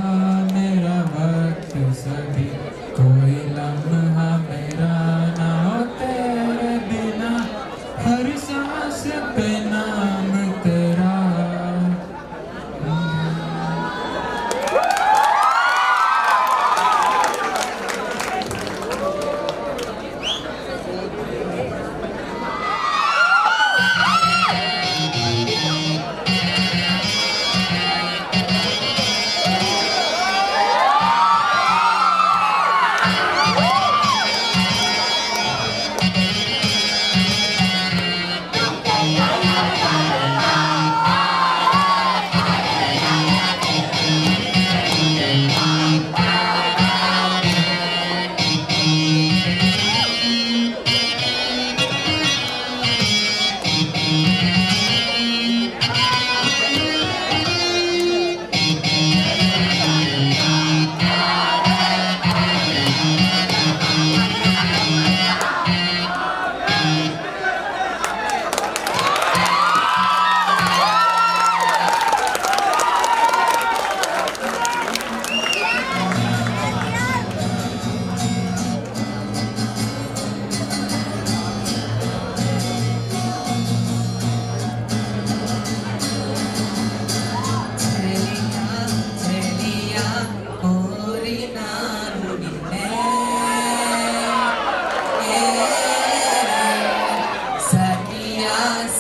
मेरा वक्त सभी कोई लम्हा मेरा ना हो तेरे बिना हर सांस पे नाम तेरा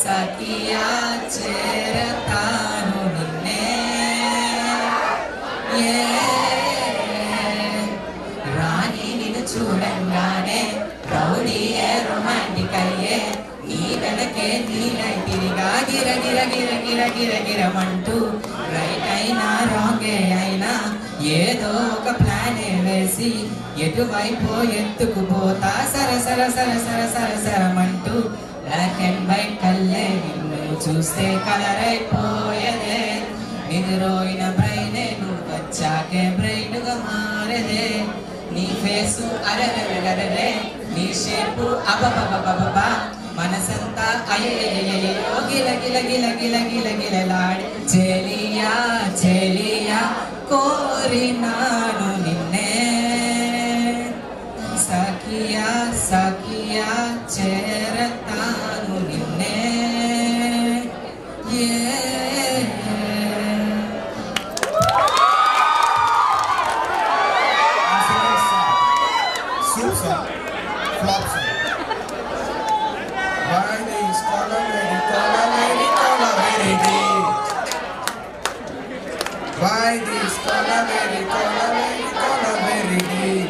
సఖియా చేరతాను నిన్నే రాణి నిన్ను చూడంగానే రౌడీయే రొమాంటిక్ అయ్యే నీ వెనకే నీలై తిరిగా గిర గిర గిర గిర గిర గిరమంటూ రైట్ అయినా రాంగే అయినా ఏదో ఒక ప్లానే వేసి ఎటువైపో ఎత్తుకుపోతా సర సర సర సర సర సరమంటూ బ్లాక్ అండ్ వైట్ కల్లే నిన్ను చూస్తే కలర్ అయిపోయేదే నిద్రోయిన బ్రైనే నువ్వు వచ్చాకే బ్రైన్గా మారేదే నీ ఫేసు అరరే నీ షేపు అబబబబబా మనసంతా అయ్యో గిల గిల గిల గిల గిల గిలలాడి చెలియా చెలియా కోరినాను నిన్నే సఖియా సఖియా చేరతాను నిన్నే Why this color very deep?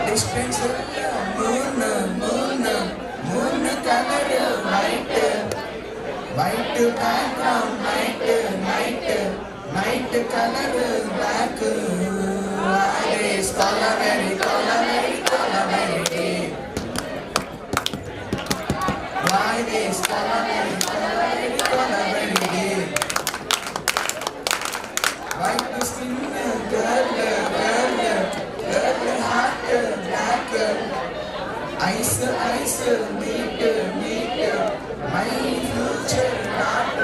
Distance moon color white background night color black. Why this color very deep? Why this color very deep? White skin, girl, heart, black. Ice, meet, my future not.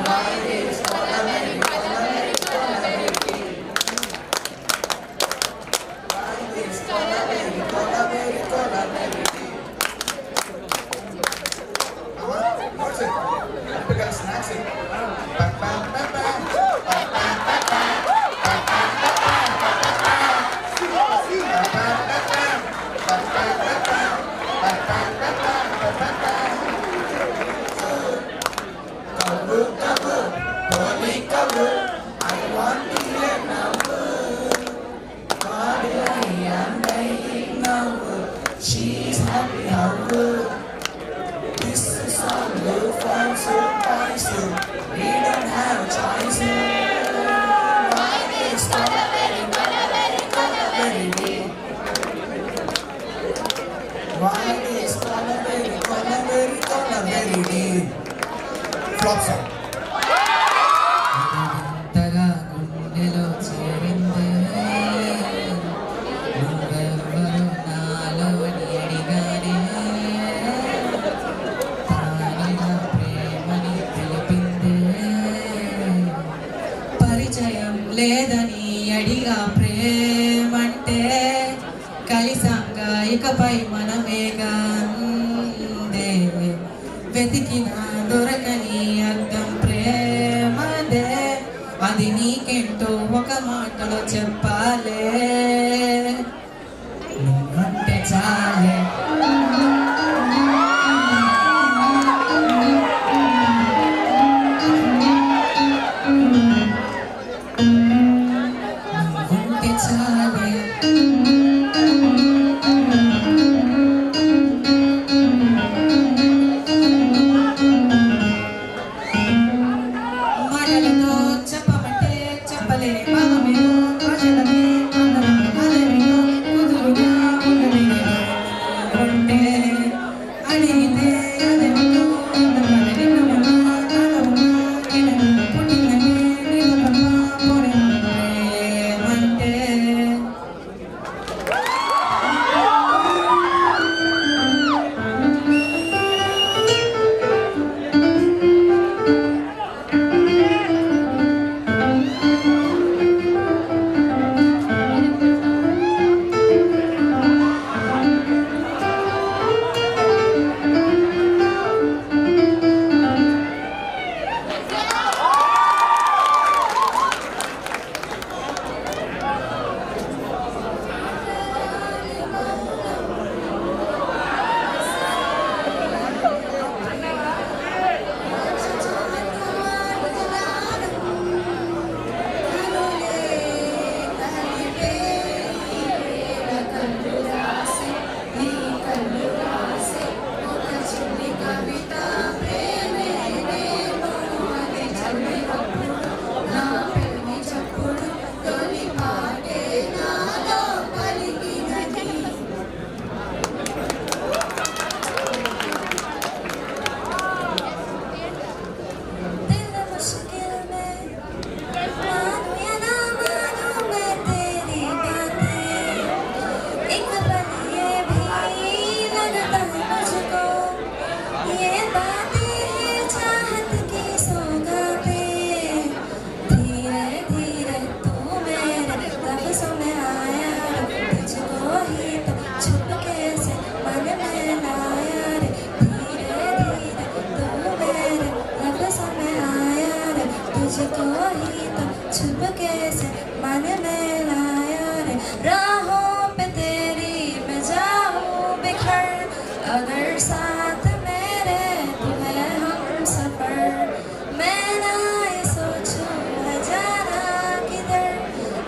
Why is color very deep? Why is color very deep? What's it? Because snacks it. I want to hear now. God, I am dying now. She's happy now. This is all your fault, so twice. We don't have choice. Why this color very deep? Why this color very deep? Flop song. ఇంతగా గుండెలో చేరిందే నువ్వెవ్వరు నాలో అని అడిగానే తానిగా ప్రేమని తెలిపిందే పరిచయం లేదని అడిగా ప్రేమంటే కలిసంగా ఇకపై మనమేగా అందే. వెతికిన దొరకని అర్థం ప్రేమదే, అది నీకెంటో ఒక మాటలో చెప్పాలే. నువ్వంటే చాలే నువ్వుంటే చాలే మాటలతో చెప్పమంటే చెప్పలేని భావమేదో ప్రజలకే అదేమిటో కుదురుగా ఉండలేదో. నువ్వుంటే అడిగితే అదేమిటో అందగానే నిన్నున్నా నాలో ఉన్నా పుట్టిందంటే నీతో తప్ప ప్రేమంటే. चुपके से मन में लाया रे, राहों पे तेरी मैं जाऊं बिखर, अगर साथ मेरे तू है हम सफर, मैं ना ये सोचूं है जाना किधर,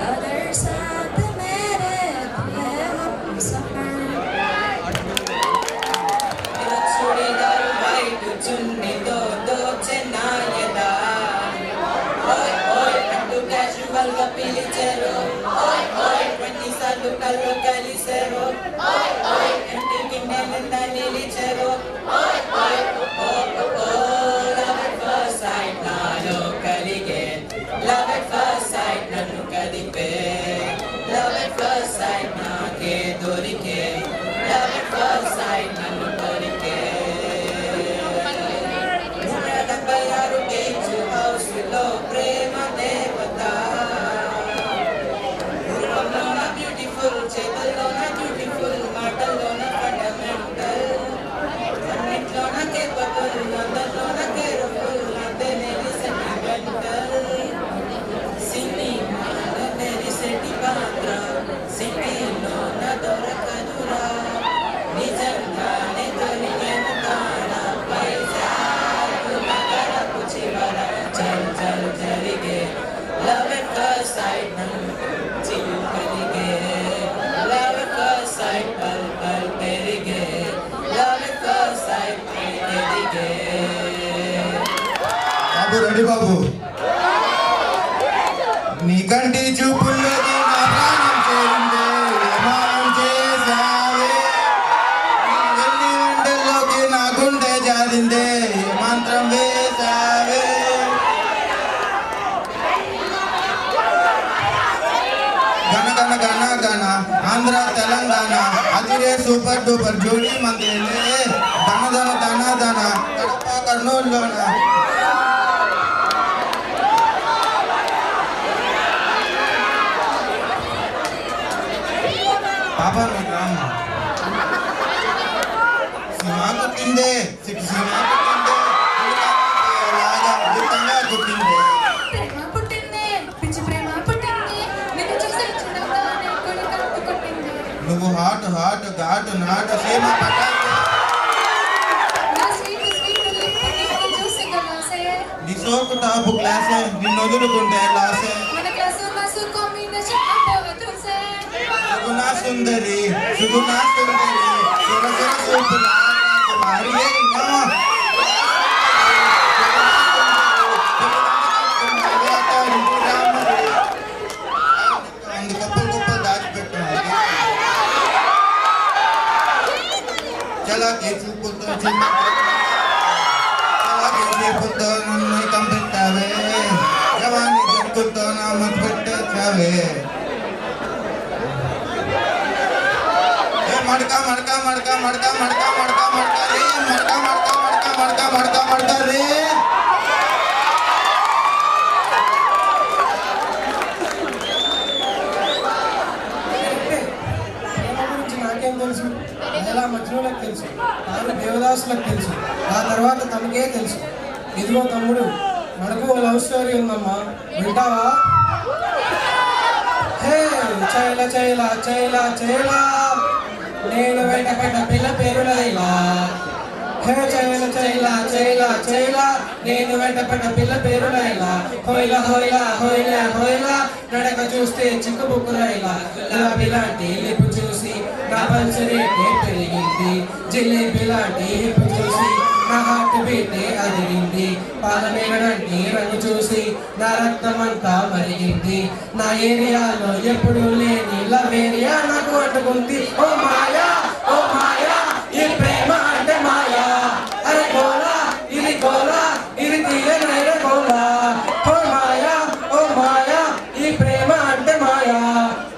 अगर साथ मेरे तू है हम सफर. चूड़ीदार वाइट चुन्नी दो दो చెన్నాయదా ఓయ్ ఓయ్ అంటూ క్యాజువల్ గా పిలిచారు ఓయ్ ఓయ్ 20 సార్లు కళ్ళు కలిసారు ఓయ్ ఓయ్ ఇంటికి నెలంతా నిలిచారు ఓయ్ ఓయ్ ఓ ఓ లవ్ ఎట్ ఫస్ట్ సైట్ నాలో కలిగే లవ్ ఎట్ ఫస్ట్ సైట్ నన్ను కదిపే లవ్ ఎట్ ఫస్ట్ సైట్ నాకే దొరికే లవ్ ఎట్ ఫస్ట్ సైట్ నన్ను దొరికే. ప్రేమ దేవత రూపంలోన బ్యూటిఫుల్, చేతల్లోన బ్యూటిఫుల్, మాటల్లోన ఫండమెంటల్, అన్నిట్లోన కేపబుల్, అందరిలోన కేర్ఫుల్, అంతేనేది సెంటిమెంటల్. సినిమాలో మెరిసేటి పాత్ర సిటీలోన దొరకదురా, నిజంగానే దొరికేను తానా పైసా నగరపు చివర చల్ చల్ జరిగే లవ్ ఎట్ ఫస్ట్ సైట్ నన్ను చిల్ కలిగే లవ్ ఎట్ ఫస్ట్ సైట్ పల్ పల్ పెరిగే లవ్ ఎట్ ఫస్ట్ సైట్ ఎదిగే. బాబు రెడీ బాబు, నీ కంటి చూపుల్లోకి నా ప్రాణం చేరిందే, ఏమానం చేసావే, నీ వెళ్ళి వెంటల్లోకి నా గుండె జారిందే, ఏ మంత్రం వేసావే. గణ గణ గణ గణ ఆంధ్ర తెలంగాణ అదిరే సూపర్ డూపర్ జోడీ మందేలే, ధన ధన ధన ధన కడప కర్నూలులోన పాప నువ్వు రామ్మా. సినిమా కుట్టిందే సినిమా కుట్టిందే లాగా అద్భుతంగా కుట్టిందే. ప్రేమ పుట్టింది పిచ్చి ప్రేమ పుట్టింది నిన్ను చూసి చిన్నగానే కొడి కట్టు కొట్టింది నువ్వు హాట్ హాట్ ఘాటు నాటు సీమ పట్టాలి. నా స్వీట్ స్వీట్ లిప్ నిన్ను చూసి గలాసే నీ సోకు టాపు క్లాసే నిన్ను వదులుకుంటే లాసే. మన క్లాసు మాసు కాంబినేషన్ అబ్బో చూసే సుగుణా సుందరి సుగుణా సుందరి సురసర సూపు కుమారి గొప్పలు గొప్పలు దాచిపెట్టాను. చలాకి చూపుతో చలాకి చూపుతో నన్ను కంపెట్టావే జవాన్ని జంకుతో నా మత పెట్టావే. మడక మడక మడక మడక మడక మడక మడక రే మడక మడక మడక మడక మడక మడక రే. నాకేం తెలుసు, ఎలా మధ్యలోకి తెలుసు, ఆయన దేవదాసులకు తెలుసు, ఆ తర్వాత తమకే తెలుసు. ఇదిగో తమ్ముడు, మనకు లవ్ స్టోరీ ఉందమ్మా, వింటావా? హే చైల చైల చైల చైల నేను వెంట పెట్ట పిల్ల పేరు లైలా. హే చైల చైల చైల చైల నేను వెంట పెట్ట పిల్ల పేరు లైలా. హోయిలా హోయిలా హోయిలా హోయిలా నడక చూస్తే చిక్కుబుక్కు రైలా. గులాబీ లాంటి లిప్పు చూసి నా పల్స్ రేటే పెరిగింది. జిలేబీ లాంటి హిప్పు చూసి నా హార్ట్ బీటే అదిరింది. పాలమేగడంటి రంగు చూసి నా రక్తమంతా మరిగింది. నా ఏరియాలో ఎప్పుడు లేని లవ్ ఏరియా నాకు అంటుకుంది. ఓ మాయా ఓ మాయా ఈ ప్రేమ అంటే మాయా. అరే గోలా ఇది గోలా ఇది తీయనైన గోలా. ఓ మాయా ఓ మాయా ఈ ప్రేమ అంటే మాయా.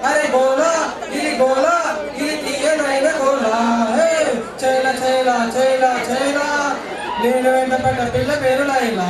అరే గోలా ఇది గోలా ఇది తీయనైన గోలా. హే చైల చైల చైల చైల నేను వెంట పడ్డ పిల్ల పేరు లైలా.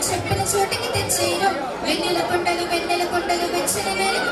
చెప్పిన చోటికి తెచ్చేరు వెన్నెల కొండలు వెచ్చని మేలు